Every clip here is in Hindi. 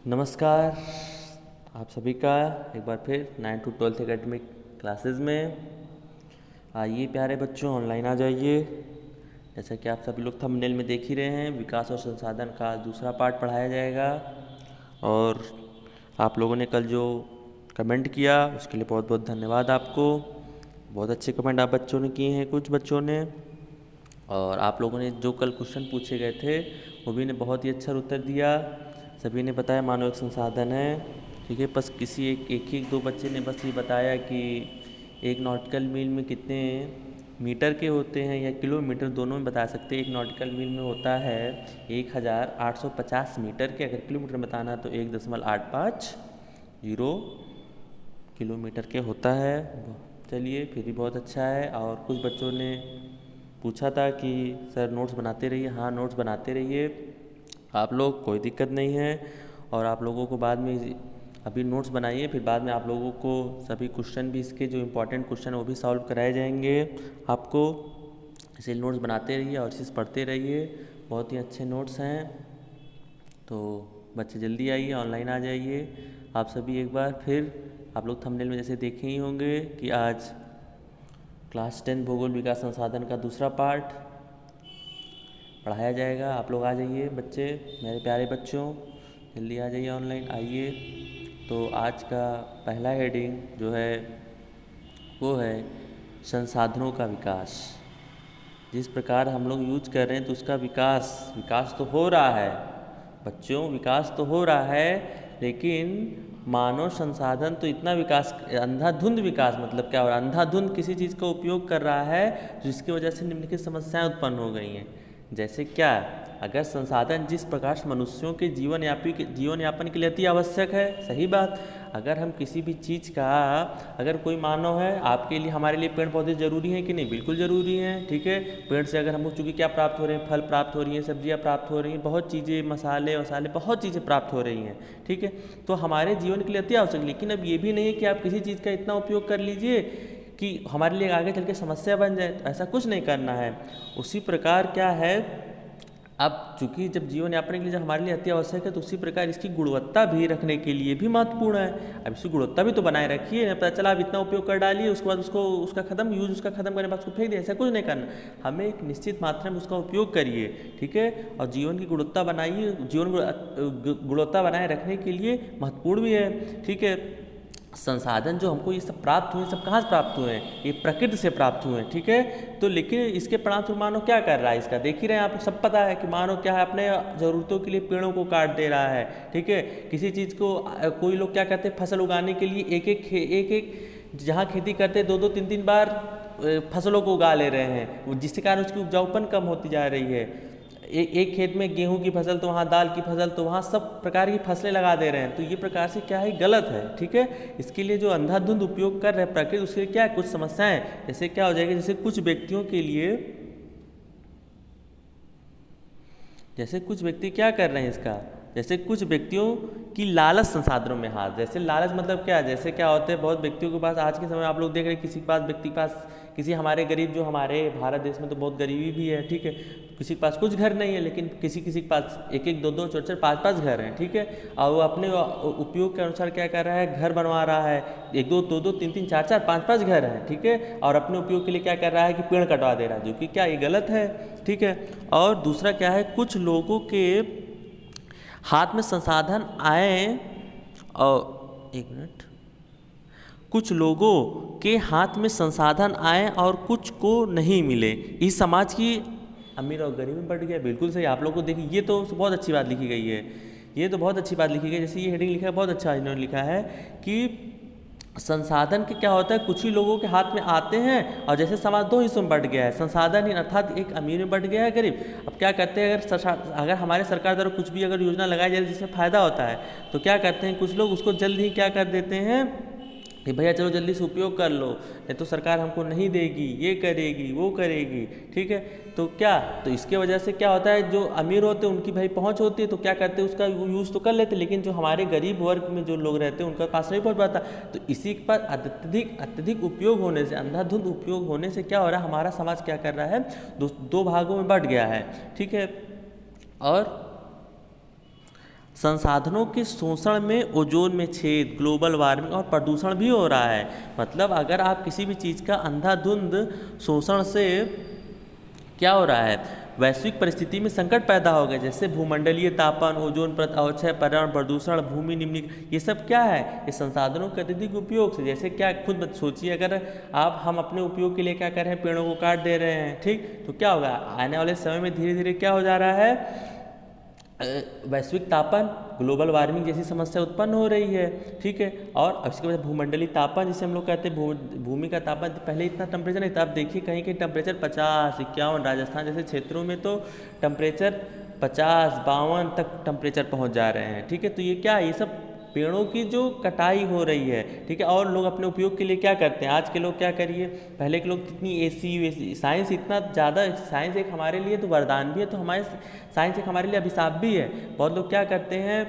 नमस्कार आप सभी का एक बार फिर 9 to 12 एकेडमिक क्लासेस में। आइए प्यारे बच्चों, ऑनलाइन आ जाइए। जैसा कि आप सभी लोग थंबनेल में देख ही रहे हैं, विकास और संसाधन का दूसरा पार्ट पढ़ाया जाएगा। और आप लोगों ने कल जो कमेंट किया उसके लिए बहुत बहुत धन्यवाद आपको। बहुत अच्छे कमेंट आप बच्चों ने किए हैं, कुछ बच्चों ने। और आप लोगों ने जो कल क्वेश्चन पूछे गए थे वो भी ने बहुत ही अच्छा उत्तर दिया। सभी ने बताया मानव एक संसाधन है, ठीक है। बस किसी एक ही दो बच्चे ने बस ये बताया कि एक नॉटिकल मील में कितने मीटर के होते हैं या किलोमीटर, दोनों में बता सकते हैं। एक नॉटिकल मील में होता है 1850 मीटर के, अगर किलोमीटर में बताना तो 1.850 किलोमीटर के होता है। चलिए फिर भी बहुत अच्छा है। और कुछ बच्चों ने पूछा था कि सर नोट्स बनाते रहिए। हाँ, नोट्स बनाते रहिए आप लोग, कोई दिक्कत नहीं है। और आप लोगों को बाद में अभी नोट्स बनाइए, फिर बाद में आप लोगों को सभी क्वेश्चन भी इसके जो इम्पोर्टेंट क्वेश्चन है वो भी सॉल्व कराए जाएंगे आपको। इसे नोट्स बनाते रहिए और इसे पढ़ते रहिए, बहुत ही अच्छे नोट्स हैं। तो बच्चे जल्दी आइए, ऑनलाइन आ जाइए। आप सभी एक बार फिर, आप लोग थंबनेल में जैसे देखे ही होंगे कि आज क्लास 10 भूगोल विकास संसाधन का दूसरा पार्ट पढ़ाया जाएगा। आप लोग आ जाइए बच्चे, मेरे प्यारे बच्चों, जल्दी आ जाइए, ऑनलाइन आइए। तो आज का पहला हेडिंग जो है वो है संसाधनों का विकास। जिस प्रकार हम लोग यूज कर रहे हैं तो उसका विकास तो हो रहा है बच्चों, विकास तो हो रहा है, लेकिन मानव संसाधन तो इतना विकास, अंधाधुंध विकास मतलब क्या हो रहा है, अंधाधुंध किसी चीज़ का उपयोग कर रहा है जिसकी वजह से निम्नलिखित समस्याएं उत्पन्न हो गई हैं। जैसे क्या, अगर संसाधन जिस प्रकार से मनुष्यों के जीवन यापन के लिए अति आवश्यक है, सही बात। अगर हम किसी भी चीज़ का, अगर कोई मानव है, आपके लिए हमारे लिए पेड़ पौधे ज़रूरी हैं कि नहीं? बिल्कुल ज़रूरी हैं, ठीक है। पेड़ से अगर हमको चूँकि क्या प्राप्त हो रहे हैं, फल प्राप्त हो रही हैं, सब्जियाँ प्राप्त हो रही हैं, बहुत चीज़ें, मसाले बहुत चीज़ें प्राप्त हो रही हैं, ठीक है। तो हमारे जीवन के लिए अति आवश्यक, लेकिन अब ये भी नहीं है कि आप किसी चीज़ का इतना उपयोग कर लीजिए कि हमारे लिए आगे चल के समस्या बन जाए, तो ऐसा कुछ नहीं करना है। उसी प्रकार क्या है, अब चूंकि जब जीवन यापन के लिए जब हमारे लिए अति आवश्यक है, तो उसी प्रकार इसकी गुणवत्ता भी रखने के लिए भी महत्वपूर्ण है। अब इसकी गुणवत्ता भी तो बनाए रखिए। पता चला आप इतना उपयोग कर डालिए, उसके बाद उसका खत्म उसका खत्म करने के बाद उसको फेंक दिया, ऐसा कुछ नहीं करना। हमें एक निश्चित मात्रा में उसका उपयोग करिए, ठीक है। और जीवन की गुणवत्ता बनाइए, गुणवत्ता बनाए रखने के लिए महत्वपूर्ण भी है, ठीक है। संसाधन जो हमको ये सब प्राप्त हुए, सब कहाँ से प्राप्त हुए हैं? ये प्रकृति से प्राप्त हुए हैं, ठीक है। तो लेकिन इसके परिणामस्वरूप मानव क्या कर रहा है, इसका देख ही रहे हैं, आपको सब पता है कि मानव क्या है, अपने ज़रूरतों के लिए पेड़ों को काट दे रहा है, ठीक है। किसी चीज़ को, कोई लोग क्या करते हैं, फसल उगाने के लिए एक जहाँ खेती करते 2-3 बार फसलों को उगा ले रहे हैं, जिसके कारण उसकी उपजाऊपन कम होती जा रही है। एक खेत में गेहूं की फसल तो वहाँ दाल की फसल तो वहाँ सब प्रकार की फसलें लगा दे रहे हैं। तो ये प्रकार से क्या है, गलत है, ठीक है। इसके लिए जो अंधाधुंध उपयोग कर रहे हैं प्रकृति, उसके क्या है, कुछ समस्याएं, जैसे क्या हो जाएगी, जैसे कुछ व्यक्ति क्या कर रहे हैं इसका, जैसे कुछ व्यक्तियों की लालच संसाधनों में हाथ। जैसे लालच मतलब क्या, जैसे क्या होते हैं, बहुत व्यक्तियों के पास आज के समय आप लोग देख रहे हैं, व्यक्ति के पास, किसी हमारे गरीब, जो हमारे भारत देश में तो बहुत गरीबी भी है, ठीक है। किसी के पास कुछ घर नहीं है, लेकिन किसी के पास 1-1, 2-2, 4-4, 5-5 घर हैं, ठीक है। और वो अपने उपयोग के अनुसार क्या कर रहा है, घर बनवा रहा है, 1-2, 2-2, 3-3, 4-4, 5-5 घर हैं, ठीक है। और अपने उपयोग के लिए क्या कर रहा है कि पेड़ कटवा दे रहा है, जो कि क्या, ये गलत है, ठीक है। और दूसरा क्या है, कुछ लोगों के हाथ में संसाधन आए, और एक मिनट, कुछ लोगों के हाथ में संसाधन आए और कुछ को नहीं मिले, इस समाज की अमीर और गरीब में बढ़ गया। बिल्कुल सही, आप लोग को देखिए, ये तो बहुत अच्छी बात लिखी गई है, ये तो बहुत अच्छी बात लिखी गई। जैसे ये हेडिंग लिखा है, बहुत अच्छा इन्होंने लिखा है कि संसाधन के क्या होता है, कुछ ही लोगों के हाथ में आते हैं, और जैसे समाज 2 हिस्सों में बढ़ गया है, संसाधन अर्थात एक अमीर में बढ़ गया है, गरीब। अब क्या करते हैं, अगर हमारे सरकार द्वारा कुछ भी अगर योजना लगाई जाए जिसमें फ़ायदा होता है, तो क्या करते हैं कुछ लोग, उसको जल्द ही क्या कर देते हैं कि भैया चलो जल्दी से उपयोग कर लो, नहीं तो सरकार हमको नहीं देगी, ये करेगी, वो करेगी, ठीक है। तो क्या, तो इसके वजह से क्या होता है, जो अमीर होते हैं उनकी भाई पहुंच होती है, तो क्या करते हैं, उसका यूज़ तो कर लेते, लेकिन जो हमारे गरीब वर्ग में जो लोग रहते हैं उनका पास नहीं पहुंच पाता। तो इसी के पास अत्यधिक उपयोग होने से, अंधाधुंध उपयोग होने से क्या हो रहा है, हमारा समाज क्या कर रहा है, दो भागों में बढ़ गया है, ठीक है। और संसाधनों के शोषण में ओजोन में छेद, ग्लोबल वार्मिंग और प्रदूषण भी हो रहा है। मतलब अगर आप किसी भी चीज़ का अंधाधुंध शोषण से क्या हो रहा है, वैश्विक परिस्थिति में संकट पैदा हो गया, जैसे भूमंडलीय तापन, ओजोन परत अवक्षय, पर्यावरण प्रदूषण, भूमि निम्नीकरण, ये सब क्या है, ये संसाधनों के अत्यधिक उपयोग से। जैसे क्या खुद सोचिए, अगर हम अपने उपयोग के लिए क्या कर रहे हैं, पेड़ों को काट दे रहे हैं, ठीक, तो क्या होगा, आने वाले समय में धीरे धीरे क्या हो जा रहा है, वैश्विक तापन, ग्लोबल वार्मिंग जैसी समस्या उत्पन्न हो रही है, ठीक है। और इसके बाद भूमंडलीय तापन, जिसे हम लोग कहते हैं भूमि का तापन, पहले इतना टेम्परेचर नहीं था, अब देखिए कहीं कहीं टेम्परेचर 50, 51, राजस्थान जैसे क्षेत्रों में तो टेम्परेचर 50, 52 तक टेम्परेचर पहुंच जा रहे हैं, ठीक है। तो ये क्या है, ये सब पेड़ों की जो कटाई हो रही है, ठीक है। और लोग अपने उपयोग के लिए क्या करते हैं, आज के लोग क्या करिए, पहले के लोग कितनी एसी वेसी, साइंस इतना ज़्यादा, साइंस एक हमारे लिए तो वरदान भी है, तो हमारे साइंस एक हमारे लिए अभिशाप भी है। बहुत लोग क्या करते हैं,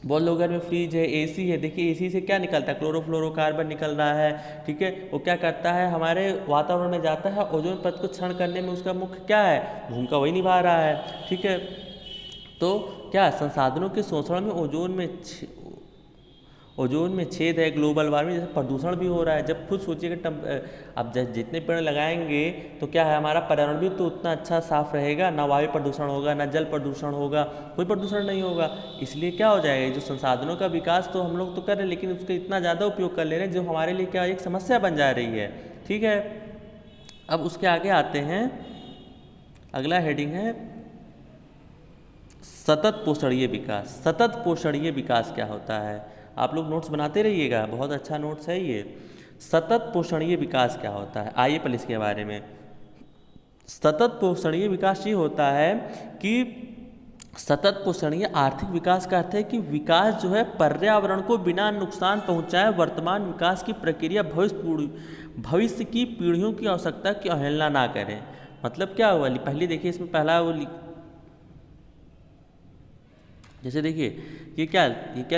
बहुत लोग घर में फ्रिज है, एसी है, देखिए एसी से क्या निकलता है, क्लोरोफ्लोरोकार्बन निकल रहा है, ठीक है। वो क्या करता है, हमारे वातावरण में जाता है, ओजोन परत को क्षरण करने में उसका मुख्य क्या है, भूमिका वही निभा रहा है, ठीक है। तो क्या संसाधनों के शोषण में ओजोन में छेद है, ग्लोबल वार्मिंग जैसे प्रदूषण भी हो रहा है। जब खुद सोचिएगा, अब जितने पेड़ लगाएंगे तो क्या है, हमारा पर्यावरण भी तो उतना अच्छा साफ रहेगा, ना वायु प्रदूषण होगा, ना जल प्रदूषण होगा, कोई प्रदूषण नहीं होगा। इसलिए क्या हो जाएगा, जो संसाधनों का विकास तो हम लोग तो कर रहे हैं, लेकिन उसका इतना ज़्यादा उपयोग कर ले रहे हैं जो हमारे लिए क्या एक समस्या बन जा रही है, ठीक है। अब उसके आगे आते हैं, अगला हेडिंग है सतत पोषणीय विकास। सतत पोषणीय विकास क्या होता है, आप लोग नोट्स बनाते रहिएगा, बहुत अच्छा नोट्स है ये। सतत पोषणीय विकास क्या होता है, आइए पहले इसके बारे में। सतत पोषणीय विकास ये होता है कि सतत पोषणीय आर्थिक विकास का अर्थ है कि विकास जो है पर्यावरण को बिना नुकसान पहुंचाए वर्तमान विकास की प्रक्रिया भविष्य की पीढ़ियों की आवश्यकता की अवहेलना ना करें। मतलब क्या हुआ, पहले देखिए इसमें पहला वो जैसे देखिए ये क्या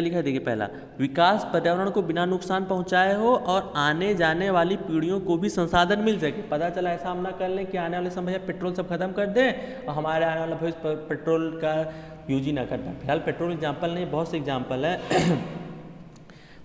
लिखा है, देखिए पहला, विकास पर्यावरण को बिना नुकसान पहुंचाए हो और आने जाने वाली पीढ़ियों को भी संसाधन मिल सके। पता चला ऐसा हम ना कर लें कि आने वाले समय पेट्रोल सब खत्म कर दें और हमारे आने वाला भविष्य पेट्रोल का यूज ही ना कर पाए। फिलहाल पेट्रोल एग्जाम्पल नहीं, बहुत से एग्जाम्पल है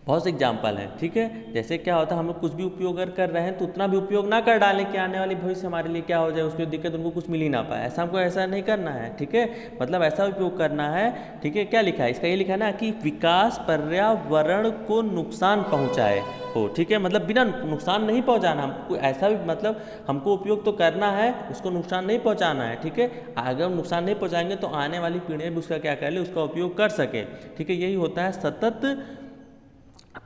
बहुत से एग्जाम्पल हैं, ठीक है। जैसे क्या होता है, हम लोग कुछ भी उपयोग अगर कर रहे हैं तो उतना भी उपयोग ना कर डालें कि आने वाली भविष्य हमारे लिए क्या हो जाए, उसकी दिक्कत उनको कुछ मिल ही ना पाए। ऐसा हमको ऐसा नहीं करना है, ठीक है। मतलब ऐसा उपयोग करना है, ठीक है। क्या लिखा है इसका, ये लिखा है ना कि विकास पर्यावरण को नुकसान पहुँचाए हो, ठीक है। मतलब बिना नुकसान नहीं पहुँचाना, हमको ऐसा भी मतलब हमको उपयोग तो करना है, उसको नुकसान नहीं पहुँचाना है, ठीक है। अगर नुकसान नहीं पहुँचाएंगे तो आने वाली पीढ़ियाँ भी उसका क्या कर ले, उसका उपयोग कर सके, ठीक है। यही होता है सतत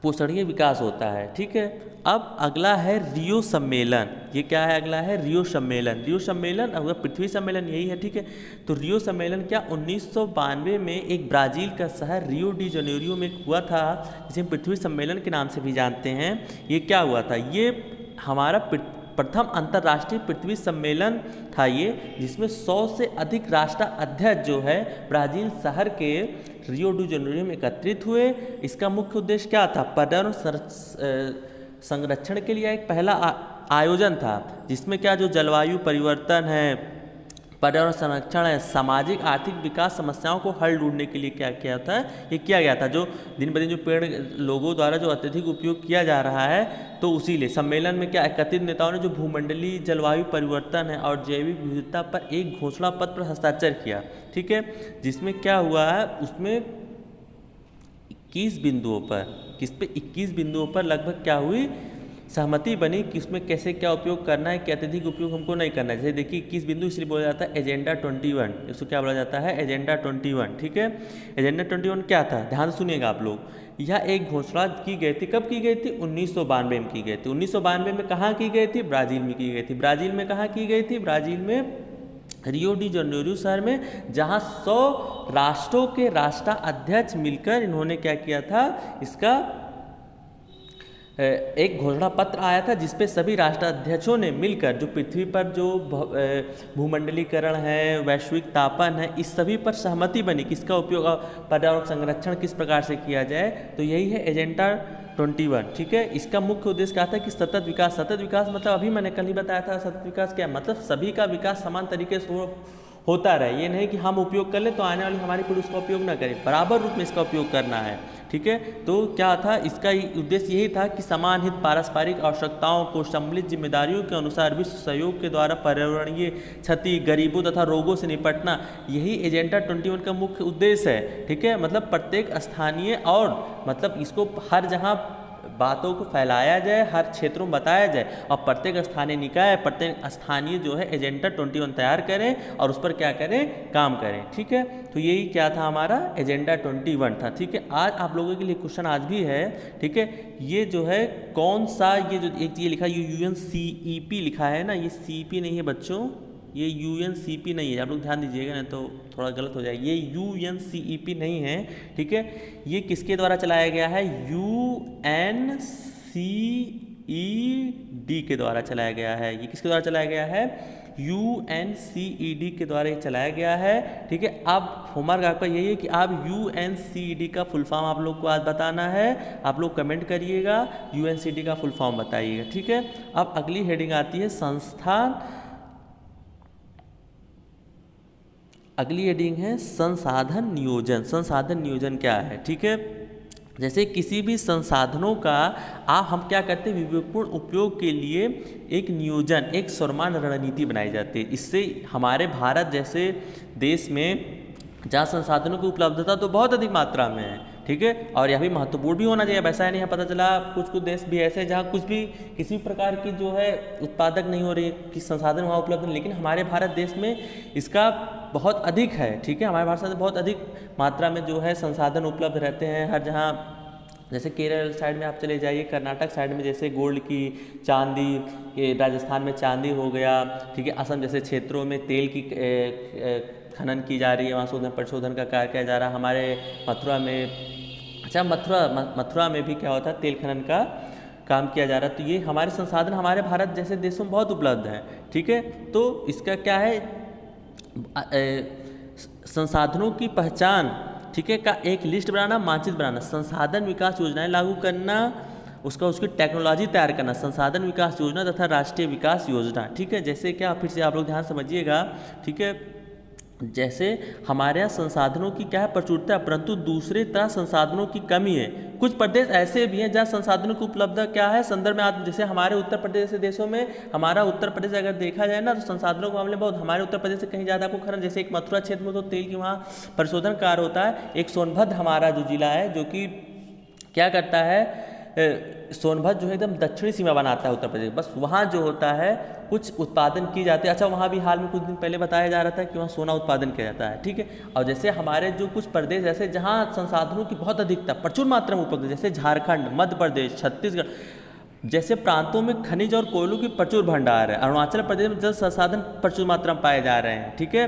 पोषणीय विकास होता है, ठीक है। अब अगला है रियो सम्मेलन। ये क्या है, अगला है रियो सम्मेलन। रियो सम्मेलन अगर पृथ्वी सम्मेलन यही है, ठीक है। तो रियो सम्मेलन क्या 1992 में एक ब्राज़ील का शहर रियो डी जनेरियो में हुआ था, जिसे हम पृथ्वी सम्मेलन के नाम से भी जानते हैं। ये क्या हुआ था, ये हमारा प्रथम अंतर्राष्ट्रीय पृथ्वी सम्मेलन था ये, जिसमें 100 से अधिक राष्ट्र अध्यक्ष जो है ब्राज़ील शहर के रियो डी जेनेरियो में एकत्रित हुए। इसका मुख्य उद्देश्य क्या था, पर्यावरण संरक्षण के लिए एक पहला आयोजन था, जिसमें क्या जो जलवायु परिवर्तन है, पर्यावरण संरक्षण है, सामाजिक आर्थिक विकास समस्याओं को हल ढूंढने के लिए क्या किया था, ये किया गया था। जो दिन ब दिन जो पेड़ लोगों द्वारा जो अत्यधिक उपयोग किया जा रहा है, तो उसी लिए सम्मेलन में क्या एकत्रित नेताओं ने जो भूमंडलीय जलवायु परिवर्तन है और जैविक विविधता पर एक घोषणा पत्र पर हस्ताक्षर किया, ठीक है। जिसमें क्या हुआ है, उसमें 21 बिंदुओं पर लगभग क्या हुई, सहमति बनी कि उसमें कैसे क्या उपयोग करना है, क्या अत्यधिक उपयोग हमको नहीं करना है। जैसे देखिए 21 बिंदु इसलिए बोला जाता है एजेंडा 21, इसको क्या बोला जाता है, एजेंडा 21, ठीक है। एजेंडा 21 क्या था, ध्यान से सुनिएगा आप लोग। यह एक घोषणा की गई थी, कब की गई थी, 1992 में की गई थी। 1992 में कहाँ की गई थी, ब्राज़ील में की गई थी। ब्राज़ील में कहाँ की गई थी, ब्राज़ील में रियो डी जेनेरियो शहर में, जहाँ 100 राष्ट्रों के राष्ट्राध्यक्ष मिलकर इन्होंने क्या किया था, इसका एक घोषणा पत्र आया था, जिसपे सभी राष्ट्राध्यक्षों ने मिलकर जो पृथ्वी पर जो भूमंडलीकरण है, वैश्विक तापन है, इस सभी पर सहमति बनी कि इसका उपयोग पर्यावरण संरक्षण किस प्रकार से किया जाए। तो यही है एजेंडा 21, ठीक है। इसका मुख्य उद्देश्य क्या था कि सतत विकास मतलब अभी मैंने कल ही बताया था, सतत विकास क्या मतलब सभी का विकास समान तरीके से होता रहे। ये नहीं कि हम उपयोग कर लें तो आने वाली हमारी पीढ़ी उसका उपयोग ना करे, बराबर रूप में इसका उपयोग करना है। ठीक है, तो क्या था इसका उद्देश्य यही था कि समान हित, पारस्परिक आवश्यकताओं को सम्मिलित जिम्मेदारियों के अनुसार विश्व सहयोग के द्वारा पर्यावरणीय क्षति, गरीबों तथा रोगों से निपटना, यही एजेंडा 21 का मुख्य उद्देश्य है। ठीक है, मतलब प्रत्येक स्थानीय और मतलब इसको हर जहाँ बातों को फैलाया जाए, हर क्षेत्रों में बताया जाए और प्रत्येक स्थानीय निकाय, प्रत्येक स्थानीय जो है एजेंडा 21 तैयार करें और उस पर क्या करें, काम करें। ठीक है, तो यही क्या था हमारा एजेंडा 21 था। ठीक है, आज आप लोगों के लिए क्वेश्चन आज भी है। ठीक है, ये जो है कौन सा, ये जो एक चीज़ लिखा है UNCEP लिखा है ना, ये CP नहीं है बच्चों, ये UNCP नहीं है, आप लोग ध्यान दीजिएगा नहीं तो थोड़ा गलत हो जाएगा। ये UNCEP नहीं है। ठीक है, ये किसके द्वारा चलाया गया है, UNCED के द्वारा चलाया गया है। ये किसके द्वारा चलाया गया है, UNCED के द्वारा ये चलाया गया है। ठीक है, अब होमवर्क आपका यही है कि आप UNCED का फुल फॉर्म आप लोग को आज बताना है। आप लोग कमेंट करिएगा, UNCED का फुल फॉर्म बताइएगा। ठीक है, अब अगली हेडिंग आती है संस्थान, अगली हेडिंग है संसाधन नियोजन। संसाधन नियोजन क्या है, ठीक है, जैसे किसी भी संसाधनों का हम क्या करते हैं, विवेकपूर्ण उपयोग के लिए एक नियोजन, एक सर्वमान्य रणनीति बनाई जाती है। इससे हमारे भारत जैसे देश में जहाँ संसाधनों की उपलब्धता तो बहुत अधिक मात्रा में है। ठीक है, और यह भी महत्वपूर्ण भी होना चाहिए। वैसा नहीं है, पता चला कुछ देश भी ऐसे जहाँ कुछ भी किसी भी प्रकार की जो है उत्पादक नहीं हो रही, कि संसाधन वहाँ उपलब्ध नहीं, लेकिन हमारे भारत देश में इसका बहुत अधिक है। ठीक है, हमारे भारत में बहुत अधिक मात्रा में जो है संसाधन उपलब्ध रहते हैं हर जहाँ। जैसे केरल साइड में आप चले जाइए, कर्नाटक साइड में जैसे गोल्ड की, चांदी, राजस्थान में चांदी हो गया। ठीक है, असम जैसे क्षेत्रों में तेल की खनन की जा रही है, वहाँ शोधन परिशोधन का कार्य किया जा रहा है। हमारे मथुरा में, अच्छा मथुरा में भी क्या होता है, तेल खनन का काम किया जा रहा है। तो ये हमारे संसाधन हमारे भारत जैसे देशों में बहुत उपलब्ध हैं। ठीक है, तो इसका क्या है, संसाधनों की पहचान, ठीक है, का एक लिस्ट बनाना, मानचित्र बनाना, संसाधन विकास योजनाएं लागू करना, उसकी टेक्नोलॉजी तैयार करना, संसाधन विकास योजना तथा राष्ट्रीय विकास योजना। ठीक है, जैसे क्या, फिर से आप लोग ध्यान समझिएगा। ठीक है, जैसे हमारे यहाँ संसाधनों की क्या है, प्रचुरता, परंतु दूसरे तरह संसाधनों की कमी है। कुछ प्रदेश ऐसे भी हैं जहाँ संसाधनों की उपलब्धता क्या है, संदर्भ में आप, जैसे हमारे उत्तर प्रदेश जैसे देशों में, हमारा उत्तर प्रदेश अगर देखा जाए ना तो संसाधनों के मामले में बहुत हमारे उत्तर प्रदेश से कहीं ज़्यादा आपको खनन, जैसे एक मथुरा क्षेत्र में तो तेल की वहाँ परिशोधन कार्य होता है। एक सोनभद्र हमारा जो जिला है, जो कि क्या करता है, सोनभद्र जो है एकदम दक्षिणी सीमा बनाता है उत्तर प्रदेश, बस वहाँ जो होता है कुछ उत्पादन की जाती है। अच्छा, वहाँ भी हाल में कुछ दिन पहले बताया जा रहा था कि वहाँ सोना उत्पादन किया जाता है। ठीक है, और जैसे हमारे जो कुछ प्रदेश ऐसे जहाँ संसाधनों की बहुत अधिकता, प्रचुर मात्रा में उपलब्ध, जैसे झारखंड, मध्य प्रदेश, छत्तीसगढ़ जैसे प्रांतों में खनिज और कोयलों की प्रचुर भंडार है। अरुणाचल प्रदेश में जल संसाधन प्रचुर मात्रा में पाए जा रहे हैं। ठीक है,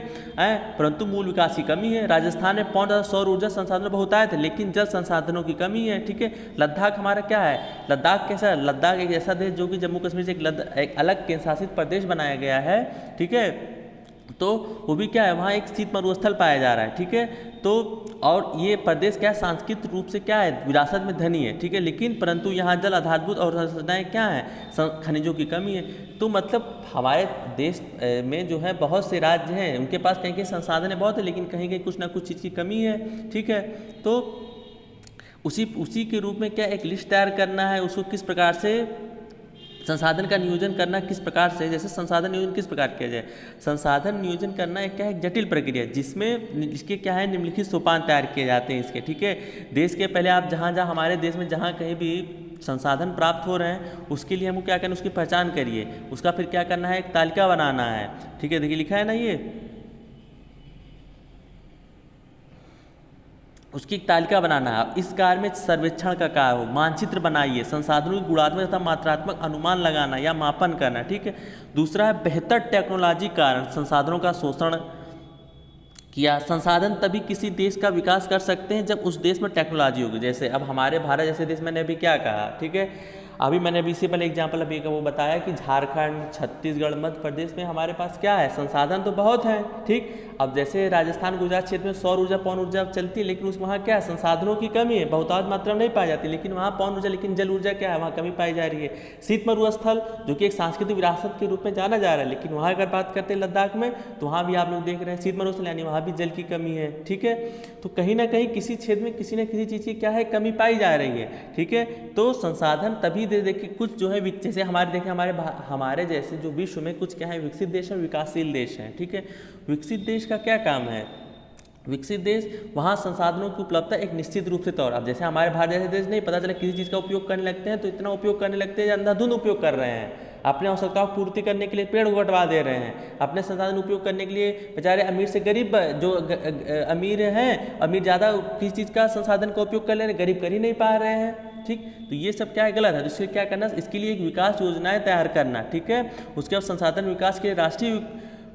परंतु मूल विकास की कमी है। राजस्थान में पौन सौर ऊर्जा संसाधन बहुतायत है, लेकिन जल संसाधनों की कमी है। ठीक है, लद्दाख हमारा क्या है, लद्दाख कैसा है, लद्दाख एक ऐसा देश जो कि जम्मू कश्मीर से एक अलग केंद्र शासित प्रदेश बनाया गया है। ठीक है, तो वो भी क्या है, वहाँ एक शीत मरुस्थल पाया जा रहा है। ठीक है, तो और ये प्रदेश क्या है, सांस्कृतिक रूप से क्या है, विरासत में धनी है। ठीक है, लेकिन परंतु यहाँ जल आधारभूत और संरचनाएं क्या हैं, खनिजों की कमी है। तो मतलब हमारे देश में जो है बहुत से राज्य हैं, उनके पास कहीं कहीं संसाधन बहुत है, लेकिन कहीं कहीं कुछ ना कुछ चीज़ की कमी है। ठीक है, तो उसी के रूप में क्या एक लिस्ट तैयार करना है, उसको किस प्रकार से संसाधन का नियोजन करना, किस प्रकार से, जैसे संसाधन नियोजन किस प्रकार किया जाए। संसाधन नियोजन करना एक क्या है, जटिल प्रक्रिया है, जिसमें इसके क्या है, निम्नलिखित सोपान तैयार किए जाते हैं इसके। ठीक है, देश के पहले आप जहाँ हमारे देश में जहाँ कहीं भी संसाधन प्राप्त हो रहे हैं, उसके लिए हमको क्या करना, उसकी पहचान करिए, उसका फिर क्या करना है, एक तालिका बनाना है। ठीक है, देखिए लिखा है ना, ये उसकी एक तालिका बनाना है। इस कार्य में सर्वेक्षण का कार्य हो, मानचित्र बनाइए, संसाधनों की गुणात्मक तथा मात्रात्मक अनुमान लगाना या मापन करना। ठीक है, दूसरा है बेहतर टेक्नोलॉजी कारण संसाधनों का शोषण किया। संसाधन तभी किसी देश का विकास कर सकते हैं जब उस देश में टेक्नोलॉजी होगी। जैसे अब हमारे भारत जैसे देश, मैंने अभी क्या कहा, ठीक है, अभी मैंने अभी इससे पहले एग्जाम्पल अभी का वो बताया कि झारखंड, छत्तीसगढ़, मध्य प्रदेश में हमारे पास क्या है, संसाधन तो बहुत है, ठीक। अब जैसे राजस्थान, गुजरात क्षेत्र में सौर ऊर्जा, पवन ऊर्जा चलती है, लेकिन वहाँ क्या है, संसाधनों की कमी है, बहुतायत मात्रा में नहीं पाई जाती, लेकिन वहाँ पवन ऊर्जा, लेकिन जल ऊर्जा क्या है, वहाँ कमी पाई जा रही है। शीत मरुस्थल जो कि एक सांस्कृतिक विरासत के रूप में जाना जा रहा है, लेकिन वहाँ अगर बात करते हैं लद्दाख में, तो वहाँ भी आप लोग देख रहे हैं शीत मरुस्थल, यानी वहाँ भी जल की कमी है, ठीक है। तो कहीं ना कहीं किसी क्षेत्र में किसी न किसी चीज़ की क्या है, कमी पाई जा रही है, ठीक है। तो संसाधन तभी दे देखिए कुछ जो है जैसे हमारे देखें हमारे जैसे जो विश्व में कुछ क्या है, विकसित देश और विकासशील देश हैं, ठीक है। विकसित देश का क्या काम है, विकसित देश वहाँ संसाधनों की उपलब्धता एक निश्चित रूप से तौर, अब जैसे हमारे भारत जैसे देश नहीं, पता चला किसी चीज़ का उपयोग करने लगते हैं तो इतना उपयोग करने लगते हैं, अंधाधुंध उपयोग कर रहे हैं, अपने आवश्यकताओं की पूर्ति करने के लिए पेड़ कटवा दे रहे हैं, अपने संसाधन उपयोग करने के लिए बेचारे अमीर से गरीब जो अमीर हैं, अमीर ज़्यादा किसी चीज़ का संसाधन का उपयोग कर ले रहे हैं, गरीब कर ही नहीं पा रहे हैं, ठीक। तो ये सब क्या है, गलत है। तो इससे क्या करना, इसके लिए एक विकास योजनाएं तैयार करना, ठीक है। उसके बाद संसाधन विकास के राष्ट्रीय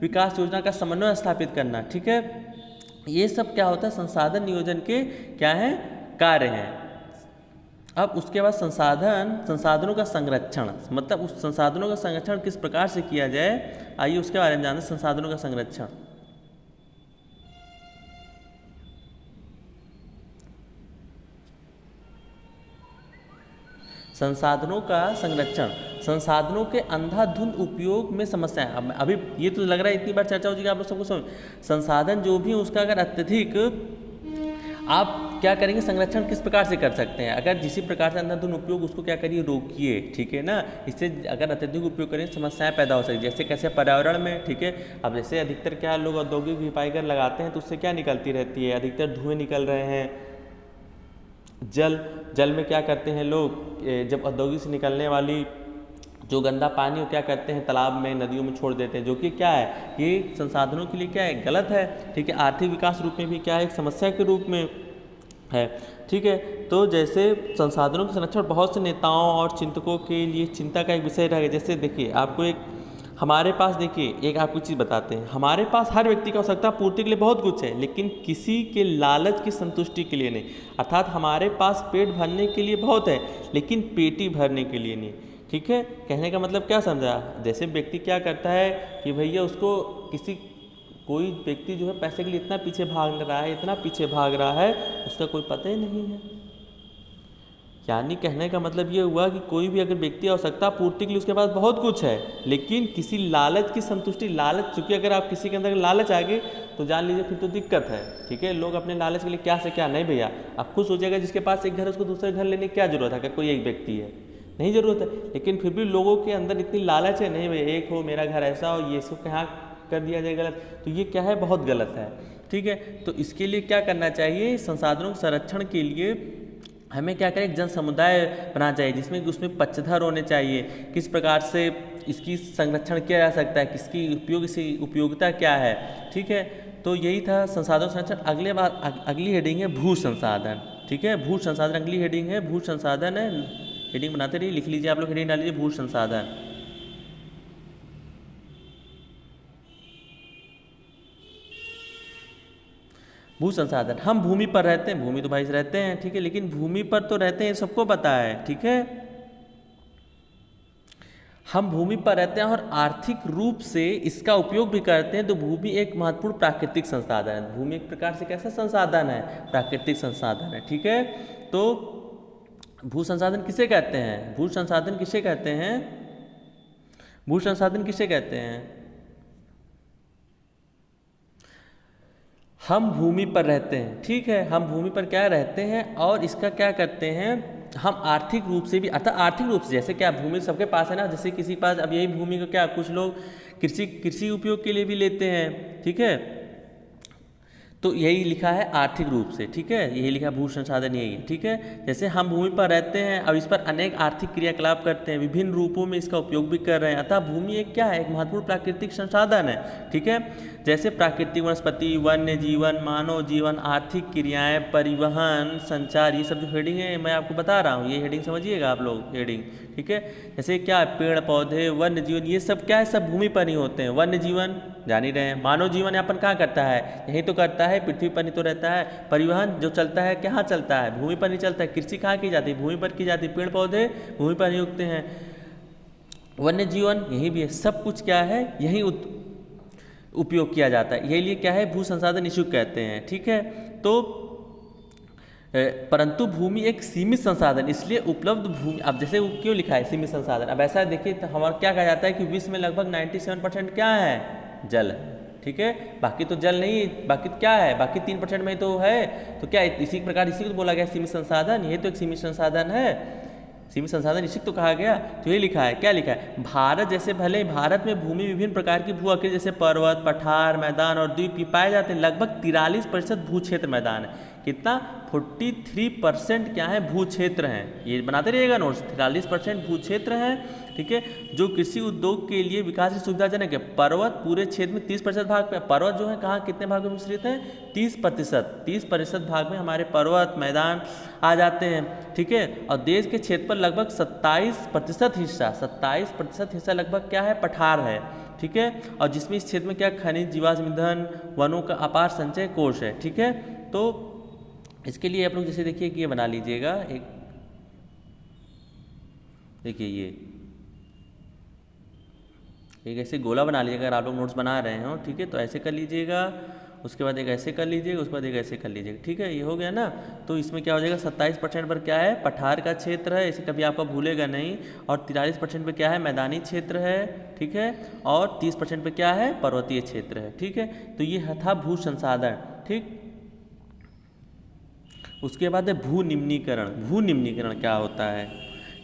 विकास योजना का समन्वय स्थापित करना, ठीक है। ये सब क्या होता है, संसाधन नियोजन के क्या है, कार्य हैं। अब उसके बाद संसाधनों का संरक्षण, मतलब उस संसाधनों का संरक्षण किस प्रकार से किया जाए, आइए उसके बारे में जानते हैं। संसाधनों का संरक्षण, संसाधनों का संरक्षण, संसाधनों के अंधाधुंध उपयोग में समस्याएं। अभी ये तो लग रहा है इतनी बार चर्चा हो जाएगी आप लोग सबको समझ, संसाधन जो भी उसका अगर अत्यधिक आप क्या करेंगे, संरक्षण किस प्रकार से कर सकते हैं, अगर जिस प्रकार से अंधाधुंध उपयोग उसको क्या करिए, रोकिए, ठीक है ना। इससे अगर अत्यधिक उपयोग करें समस्याएं पैदा हो सकती, जैसे कैसे पर्यावरण में, ठीक है। अब जैसे अधिकतर क्या लोग औद्योगिक विपाइगर लगाते हैं तो उससे क्या निकलती रहती है, अधिकतर धुएं निकल रहे हैं। जल में क्या करते हैं लोग, जब औद्योगिक से निकलने वाली जो गंदा पानी वो क्या करते हैं, तालाब में, नदियों में छोड़ देते हैं, जो कि क्या है, ये संसाधनों के लिए क्या है, गलत है, ठीक है। आर्थिक विकास रूप में भी क्या है, एक समस्या के रूप में है, ठीक है। तो जैसे संसाधनों का संरक्षण बहुत से नेताओं और चिंतकों के लिए चिंता का एक विषय रहेगा। जैसे देखिए आपको एक, हमारे पास देखिए एक आपको चीज़ बताते हैं, हमारे पास हर व्यक्ति की आवश्यकता पूर्ति के लिए बहुत कुछ है, लेकिन किसी के लालच की संतुष्टि के लिए नहीं। अर्थात हमारे पास पेट भरने के लिए बहुत है, लेकिन पेटी भरने के लिए नहीं, ठीक है। कहने का मतलब क्या समझा, जैसे व्यक्ति क्या करता है कि भैया उसको कोई व्यक्ति जो है पैसे के लिए इतना पीछे भाग रहा है, इतना पीछे भाग रहा है, उसका कोई पता ही नहीं है। यानी कहने का मतलब ये हुआ कि कोई भी अगर व्यक्ति आवश्यकता पूर्ति के लिए उसके पास बहुत कुछ है, लेकिन किसी लालच की संतुष्टि, लालच, चूंकि अगर आप किसी के अंदर लालच आ गई तो जान लीजिए फिर तो दिक्कत है, ठीक है। लोग अपने लालच के लिए क्या से क्या, नहीं भैया आप खुद सोचिएगा, जिसके पास एक घर है उसको दूसरे घर लेने की क्या जरूरत है, अगर कोई एक व्यक्ति है, नहीं जरूरत है, लेकिन फिर भी लोगों के अंदर इतनी लालच है, नहीं भैया एक हो, मेरा घर ऐसा हो, ये इसको कहाँ कर दिया जाए गलत, तो ये क्या है, बहुत गलत है, ठीक है। तो इसके लिए क्या करना चाहिए, संसाधनों के संरक्षण के लिए हमें क्या करें, एक जन समुदाय बनाना चाहिए, जिसमें उसमें पक्षधर होने चाहिए, किस प्रकार से इसकी संरक्षण किया जा सकता है, किसकी उपयोगिता क्या है, ठीक है। तो यही था संसाधन संरक्षण। अगली हेडिंग है भू संसाधन, ठीक है। भू संसाधन अगली हेडिंग है, भू संसाधन है, हेडिंग बनाते रहिए, लिख लीजिए आप लोग, हेडिंग डाल लीजिए भू संसाधन। भू संसाधन, हम भूमि पर रहते हैं, भूमि तो भाई से रहते हैं, ठीक है, लेकिन भूमि पर तो रहते हैं सबको पता है, ठीक है। हम भूमि पर रहते हैं और आर्थिक रूप से इसका उपयोग भी करते हैं, तो भूमि एक महत्वपूर्ण प्राकृतिक संसाधन है। भूमि एक प्रकार से कैसा संसाधन है, प्राकृतिक संसाधन है, ठीक है। तो भू संसाधन किसे कहते हैं, भू संसाधन किसे कहते हैं, भू संसाधन किसे कहते हैं, हम भूमि पर रहते हैं, ठीक है, हम भूमि पर क्या रहते हैं और इसका क्या करते हैं, हम आर्थिक रूप से भी, अर्थात आर्थिक रूप से, जैसे क्या भूमि सबके पास है ना, जैसे किसी के पास, अब यही भूमि को क्या कुछ लोग कृषि उपयोग के लिए भी लेते हैं, ठीक है। तो यही लिखा है आर्थिक रूप से, ठीक है, यही लिखा भू संसाधन यही है, ठीक है। जैसे हम भूमि पर रहते हैं, अब इस पर अनेक आर्थिक क्रियाकलाप करते हैं, विभिन्न रूपों में इसका उपयोग भी कर रहे हैं, अतः भूमि एक क्या है, एक महत्वपूर्ण प्राकृतिक संसाधन है, ठीक है। जैसे प्राकृतिक वनस्पति, वन्य जीवन, मानव जीवन, आर्थिक क्रियाएं, परिवहन, संचार, ये सब जो हेडिंग है मैं आपको बता रहा हूँ, ये हेडिंग समझिएगा आप लोग, हेडिंग, ठीक है। जैसे क्या, पेड़ पौधे, वन्य जीवन, ये सब क्या है, सब भूमि पर ही होते हैं। वन्य जीवन जान ही रहे हैं। मानव जीवन यापन कहाँ करता है, यही तो करता है, पृथ्वी पर ही तो रहता है। परिवहन जो चलता है कहाँ चलता है, भूमि पर नहीं चलता है। कृषि कहाँ की जाती है, भूमि पर की जाती है। पेड़ पौधे भूमि पर ही उगते हैं। वन्य जीवन यही भी है। सब कुछ क्या है, यही उपयोग किया जाता है। यही लिए क्या है, भू संसाधन इशू कहते हैं, ठीक है। तो परंतु भूमि एक सीमित संसाधन, इसलिए उपलब्ध भूमि, अब जैसे वो क्यों लिखा है सीमित संसाधन, अब ऐसा देखिए तो हमारा क्या कहा जाता है कि विश्व में लगभग 97% क्या है, जल, ठीक है। बाकी तो जल नहीं, बाकी क्या है, बाकी 3% में तो है। तो क्या इसी प्रकार इसी को बोला गया सीमित संसाधन, ये तो एक सीमित संसाधन है। सीमित संसाधन इसी तो कहा गया। तो ये लिखा है, क्या लिखा है, भारत जैसे भले भारत में भूमि विभिन्न प्रकार की भू आकृति जैसे पर्वत, पठार, मैदान और द्वीप की पाए जाते हैं। लगभग 43% भू क्षेत्र मैदान है। कितना, 43% क्या है, भू क्षेत्र हैं। ये बनाते रहिएगा नोट्स, 43% भू क्षेत्र हैं, ठीक है, जो कृषि उद्योग के लिए विकास की सुविधाजनक है। पर्वत पूरे क्षेत्र में 30% भाग पे, पर्वत जो है कहाँ कितने भाग में मिश्रित हैं, 30% भाग में हमारे पर्वत मैदान आ जाते हैं, ठीक है। और देश के क्षेत्र पर लगभग 27% हिस्सा लगभग क्या है, पठार है, ठीक है। और जिसमें इस क्षेत्र में क्या, खनिज, जीवाश्म ईंधन, वनों का अपार संचय कोष है, ठीक है। तो इसके लिए आप लोग जैसे देखिए कि ये बना लीजिएगा, एक देखिए ये एक ऐसे गोला बना लीजिएगा अगर आप लोग नोट्स बना रहे हो, ठीक है। तो ऐसे कर लीजिएगा, उसके बाद एक ऐसे कर लीजिएगा, उसके बाद एक ऐसे कर लीजिएगा, ठीक है। ये हो गया ना। तो इसमें क्या हो जाएगा, 27% पर क्या है, पठार का क्षेत्र है, इसे कभी आपका भूलेगा नहीं। और 43% पे क्या है, मैदानी क्षेत्र है, ठीक है। और 30% पे क्या है, पर्वतीय क्षेत्र है, ठीक है। तो ये था भू संसाधन, ठीक। उसके बाद है भू निम्नीकरण। भू निम्नीकरण क्या होता है,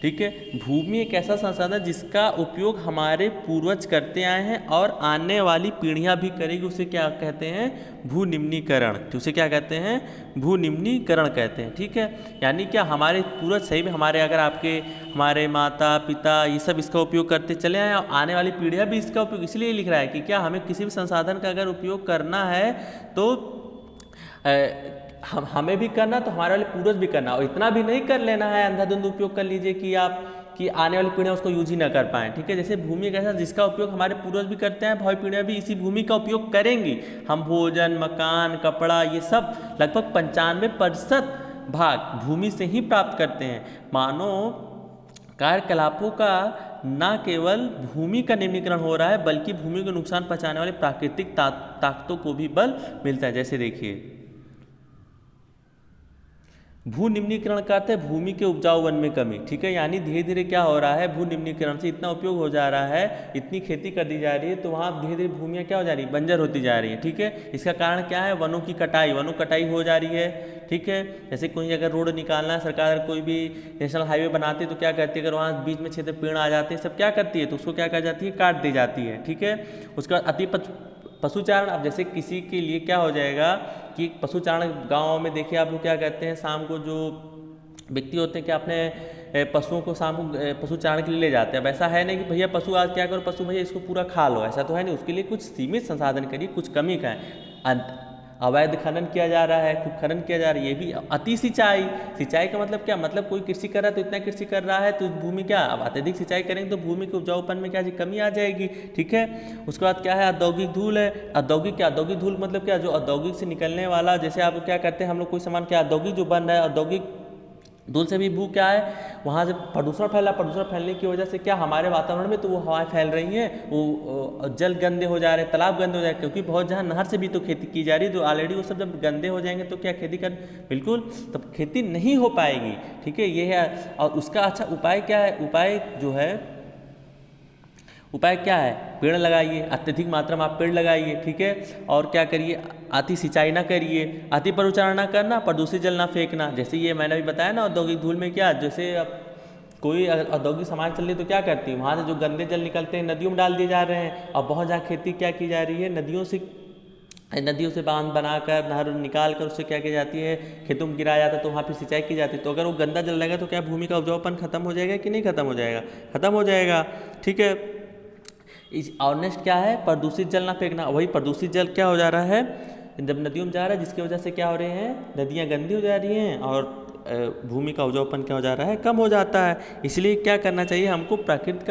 ठीक है। भूमि एक ऐसा संसाधन जिसका उपयोग हमारे पूर्वज करते आए हैं और आने वाली पीढ़ियां भी करेगी, उसे क्या कहते हैं, भू निम्नीकरण। तो उसे क्या कहते हैं, भू निम्नीकरण कहते हैं, ठीक है। यानी क्या, हमारे पूर्वज सही में हमारे, अगर आपके हमारे माता पिता ये सब इसका उपयोग करते चले आए और आने वाली पीढ़ियां भी इसका उपयोग, इसलिए लिख रहा है कि क्या हमें किसी भी संसाधन का अगर उपयोग करना है तो हमें भी करना, तो हमारे वाले पूर्वज भी करना। और इतना भी नहीं कर लेना है अंधाधुंध उपयोग कर लीजिए कि आप कि आने वाली पीढ़ियाँ उसको यूज ही ना कर पाएँ, ठीक है। जैसे भूमि कैसा, जिसका उपयोग हमारे पूर्वज भी करते हैं, भावी पीढ़ियाँ भी इसी भूमि का उपयोग करेंगी। हम भोजन, मकान, कपड़ा, ये सब लगभग 95% भाग भूमि से ही प्राप्त करते हैं। मानव कार्यकलापों का न केवल भूमि का निम्नीकरण हो रहा है, बल्कि भूमि को नुकसान पहुँचाने वाले प्राकृतिक ताकतों को भी बल मिलता है। जैसे देखिए, भू निम्नीकरण का अर्थ है भूमि के उपजाऊ वन में कमी, ठीक है। यानी धीरे धीरे क्या हो रहा है, भू निम्नीकरण से इतना उपयोग हो जा रहा है, इतनी खेती कर दी जा रही है, तो वहाँ धीरे धीरे भूमियाँ क्या हो जा रही है, बंजर होती जा रही है, ठीक है। इसका कारण क्या है, वनों की कटाई, वनों कटाई हो जा रही है, ठीक है। जैसे कोई अगर रोड निकालना है, सरकार अगर कोई भी नेशनल हाईवे बनाती है तो क्या करती है, अगर वहाँ बीच में क्षेत्र पेड़ आ जाते हैं, सब क्या करती है, तो उसको क्या कर जाती है, काट दी जाती है, ठीक है। उसके बाद अति पशुचारण। अब जैसे किसी के लिए क्या हो जाएगा कि पशुचारण, गाँव में देखिए आप लोग क्या कहते हैं, शाम को जो व्यक्ति होते हैं कि अपने पशुओं को शाम को पशुचारण के लिए ले जाते हैं। अब ऐसा है नहीं कि भैया पशु आज क्या करो, पशु भैया इसको पूरा खा लो, ऐसा तो है नहीं। उसके लिए कुछ सीमित संसाधन करिए, कुछ कमी का है। अवैध खनन किया जा रहा है, खूब खनन किया जा रहा है, ये भी अति सिंचाई। सिंचाई का मतलब क्या, मतलब कोई कृषि कर रहा है तो इतना कृषि कर रहा है तो भूमि क्या, अब अत्यधिक सिंचाई करेंगे तो भूमि के उपजाऊपन में क्या कमी आ जाएगी, ठीक है। उसके बाद क्या है, औद्योगिक धूल है। औद्योगिक क्या, औद्योगिक धूल मतलब क्या, जो औद्योगिक से निकलने वाला, जैसे आप क्या करते हैं, हम लोग कोई सामान क्या औद्योगिक जो बन रहा है, औद्योगिक धूल से भी भू क्या है, वहाँ से प्रदूषण फैला, प्रदूषण फैलने की वजह से क्या हमारे वातावरण में तो वो हवाएं फैल रही हैं, वो जल गंदे हो जा रहे हैं, तालाब गंदे हो जा रहे हैं, क्योंकि बहुत जहाँ नहर से भी तो खेती की जा रही है, जो ऑलरेडी वो सब जब गंदे हो जाएंगे तो क्या खेती कर, बिल्कुल तब खेती नहीं हो पाएगी, ठीक है। ये है। और उसका अच्छा उपाय क्या है, उपाय जो है, उपाय क्या है, पेड़ लगाइए, अत्यधिक मात्रा में आप पेड़ लगाइए, ठीक है। और क्या करिए, अति सिंचाई ना करिए, अति प्रदूषण ना करना, प्रदूषित जल ना फेंकना। जैसे ये मैंने अभी बताया ना, औद्योगिक धूल में क्या, जैसे अब कोई औद्योगिक समाज चल रही है तो क्या करती है, वहाँ से जो गंदे जल निकलते हैं नदियों में डाल दिए जा रहे हैं। और बहुत जहाँ खेती क्या की जा रही है, नदियों से बांध बनाकर, नहर निकाल कर उससे क्या की जाती है, खेतों में गिराया जाता है, तो वहाँ फिर सिंचाई की जाती है। तो अगर वो गंदा जल लगेगा तो क्या भूमि का उपजाऊपन खत्म हो जाएगा कि नहीं खत्म हो जाएगा, खत्म हो जाएगा, ठीक है। इस ऑनेस्ट क्या है, प्रदूषित जल ना फेंकना। वही प्रदूषित जल क्या हो जा रहा है, जब नदियों में जा रहा है, जिसकी वजह से क्या हो रहे हैं, नदियाँ गंदी हो जा रही हैं और भूमि का उपजाऊपन क्या हो जा रहा है, कम हो जाता है। इसलिए क्या करना चाहिए हमको, प्रकृति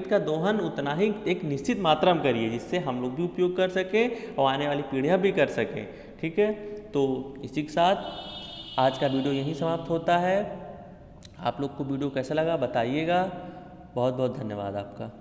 का दोहन उतना ही एक निश्चित मात्रा में करिए, जिससे हम लोग भी उपयोग कर सकें और आने वाली पीढ़ियाँ भी कर सकें। ठीक है, तो इसी के साथ आज का वीडियो यहीं समाप्त होता है। आप लोग को वीडियो कैसा लगा बताइएगा। बहुत बहुत धन्यवाद आपका।